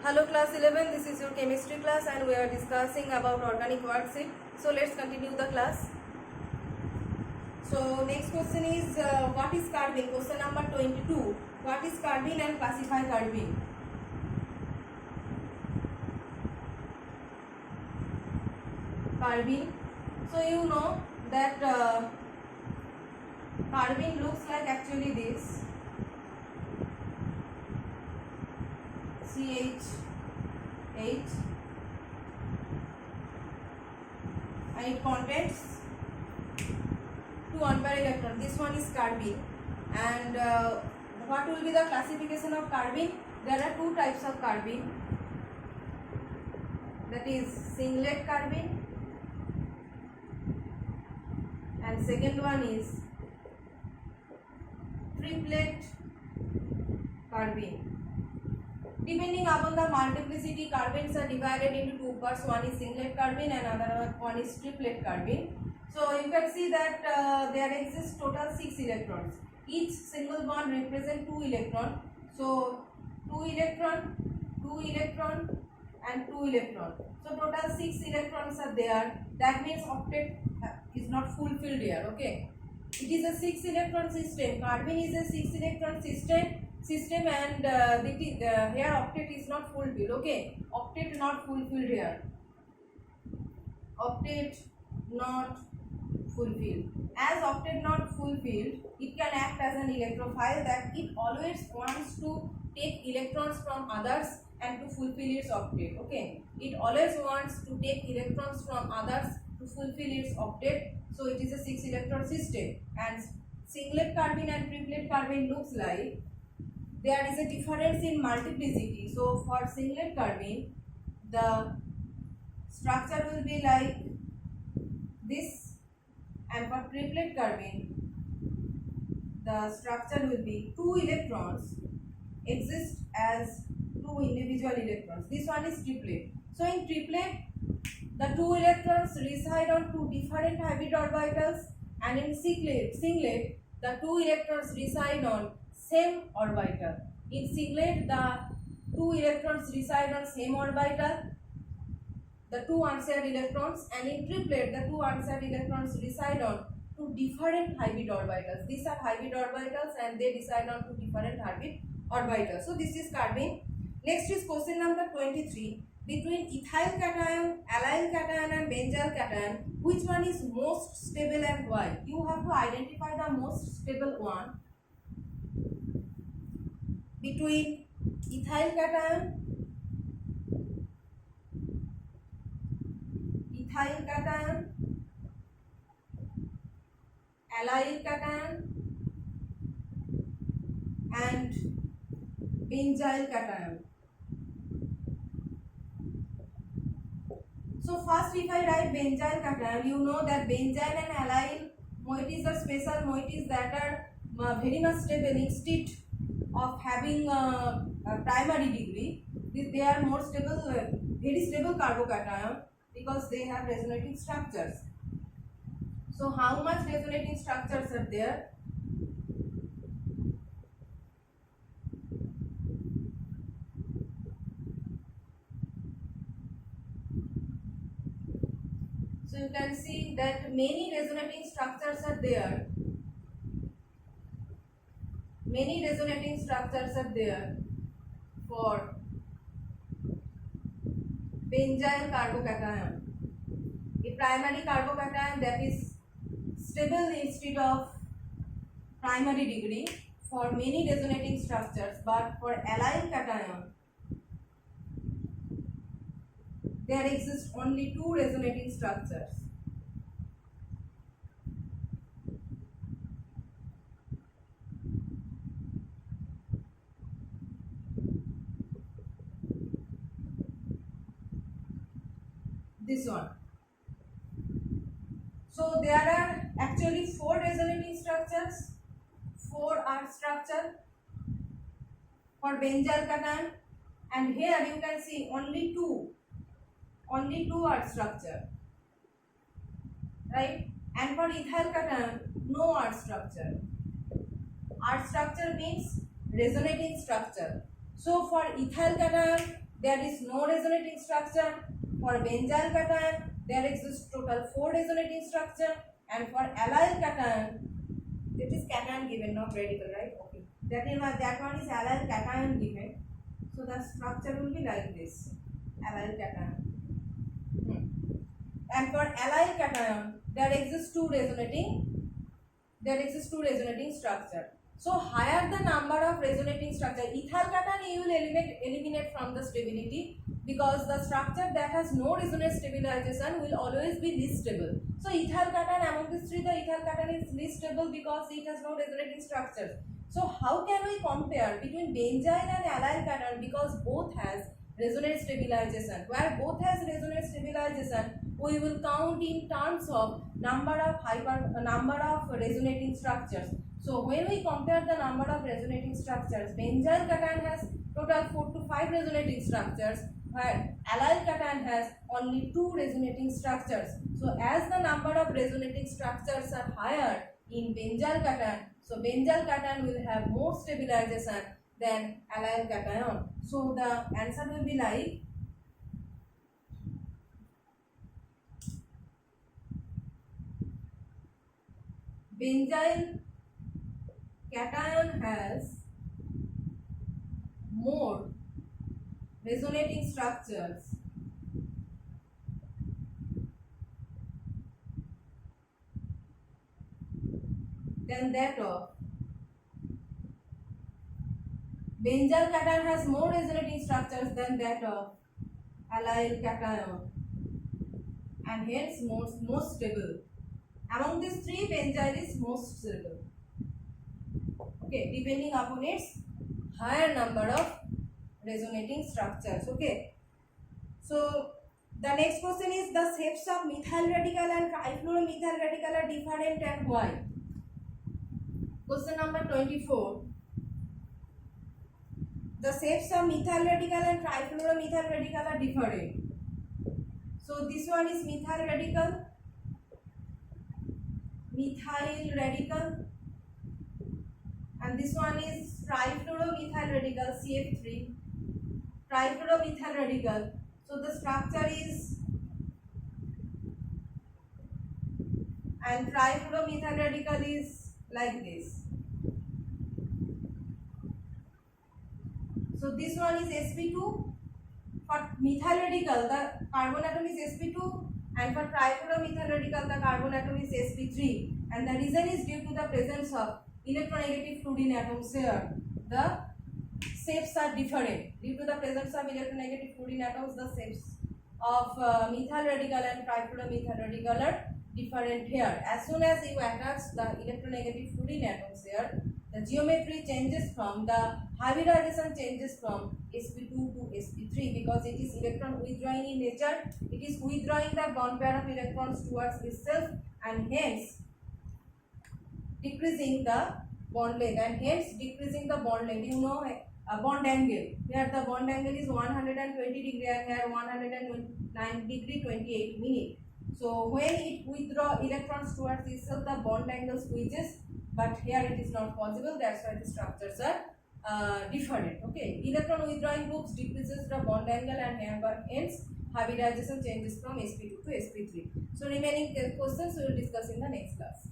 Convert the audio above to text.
Hello class 11, this is your chemistry class and we are discussing about organic worksheet. So let's continue the class. So next question is what is carbene? Question number 22. What is carbene and classify carbene? Carbene. So you know that carbene looks like actually this. CH8 and it contains 2 unpaired electrons. This one is carbene. And what will be the classification of carbene? There are two types of carbene, that is singlet carbene and second one is triplet carbene. Depending upon the multiplicity, carbenes are divided into two parts. One is singlet carbene and another one is triplet carbene. So you can see that there exists total 6 electrons. Each single bond represents 2 electrons. So 2 electron, 2 electron and 2 electron. So total 6 electrons are there. That means octet is not fulfilled here. Okay. It is a 6 electron system. Carbene is a 6 electron system and here octet is not fulfilled. Okay, octet not fulfilled here. Octet not fulfilled. As octet not fulfilled, it can act as an electrophile, that it always wants to take electrons from others and to fulfill its octet. Okay, it always wants to take electrons from others to fulfill its octet. So it is a 6 electron system. And singlet carbene and triplet carbene looks like there is a difference in multiplicity. So for singlet carbene, the structure will be like this, and for triplet carbene, the structure will be 2 electrons exist as 2 individual electrons. This one is triplet. So in triplet, the 2 electrons reside on 2 different hybrid orbitals, and in singlet, the 2 electrons reside on same orbital. In singlet, the 2 electrons reside on same orbital, the 2 unshared electrons, and in triplet, the 2 unshared electrons reside on 2 different hybrid orbitals. These are hybrid orbitals and they reside on 2 different hybrid orbitals. So this is carbene. Next is question number 23. Between ethyl cation, allyl cation and benzyl cation, which one is most stable and why? You have to identify the most stable one. Between ethyl cation, allyl cation and benzyl cation. So first, if I write benzyl cation, you know that benzyl and allyl moieties are special moieties that are very much stable. Instead of having a primary degree, they are more stable, very stable carbocation because they have resonating structures. So how much resonating structures are there? So you can see that many resonating structures are there. Many resonating structures are there for benzyl carbocation. A primary carbocation that is stable instead of primary degree for many resonating structures, but for allyl cation there exist only 2 resonating structures. This one. So there are actually 4 resonating structures. 4 are structure for benzyl cation, and here you can see only 2 are structure, right? And for ethyl cation, no art structure. Art structure means resonating structure. So for ethyl cation, there is no resonating structure. For benzyl cation, there exists total 4 resonating structure, and for allyl cation, that is cation given, not radical, right? Okay. That one is allyl cation given. So the structure will be like this, allyl cation. And for allyl cation, there exists two resonating structure. So higher the number of resonating structure, ethyl cation you will eliminate from the stability, because the structure that has no resonance stabilization will always be least stable. So ethyl cation, among these three, the ethyl cation is least stable because it has no resonating structure. So how can we compare between benzyl and allyl cation, because both has resonance stabilization? Where both has resonance stabilization, we will count in terms of number of resonating structures. So when we compare the number of resonating structures, benzyl cation has total 4 to 5 resonating structures, while allyl cation has only 2 resonating structures. So as the number of resonating structures are higher in benzyl cation, so benzyl cation will have more stabilization than allyl cation. So the answer will be like benzyl cation has more resonating structures than that of benzyl cation has more resonating structures than that of allyl cation, and hence most stable. Among these three, benzyl is most stable. Okay, depending upon its higher number of resonating structures. Okay, so the next question is, the shapes of methyl radical and trifluoromethyl radical are different and why? Question number 24. The shapes of methyl radical and trifluoromethyl radical are different. So this one is methyl radical, and this one is trifluoromethyl radical, CF3, trifluoromethyl radical. So the structure is, and trifluoromethyl radical is like this. So this one is sp2. For methyl radical, the carbon atom is sp2, and for trifluoromethyl radical, the carbon atom is sp3. And the reason is due to the presence of electronegative fluorine atoms here. The shapes are different. Due to the presence of electronegative fluorine atoms, the shapes of methyl radical and trifluoromethyl radical are different here. As soon as you attach the electronegative fluorine atoms here, the geometry changes from, the hybridization changes from sp2 to sp3, because it is electron withdrawing in nature. It is withdrawing the bond pair of electrons towards itself, and hence decreasing the bond length, and hence decreasing the bond length. You know, a bond angle. Here the bond angle is 120 degree and here 109 degree 28 minute. So when it withdraw electrons towards itself, the bond angle squeezes, but here it is not possible. That's why the structures are different. Okay, electron withdrawing groups decreases the bond angle, and hence hybridization changes from sp2 to sp3. So remaining questions we will discuss in the next class.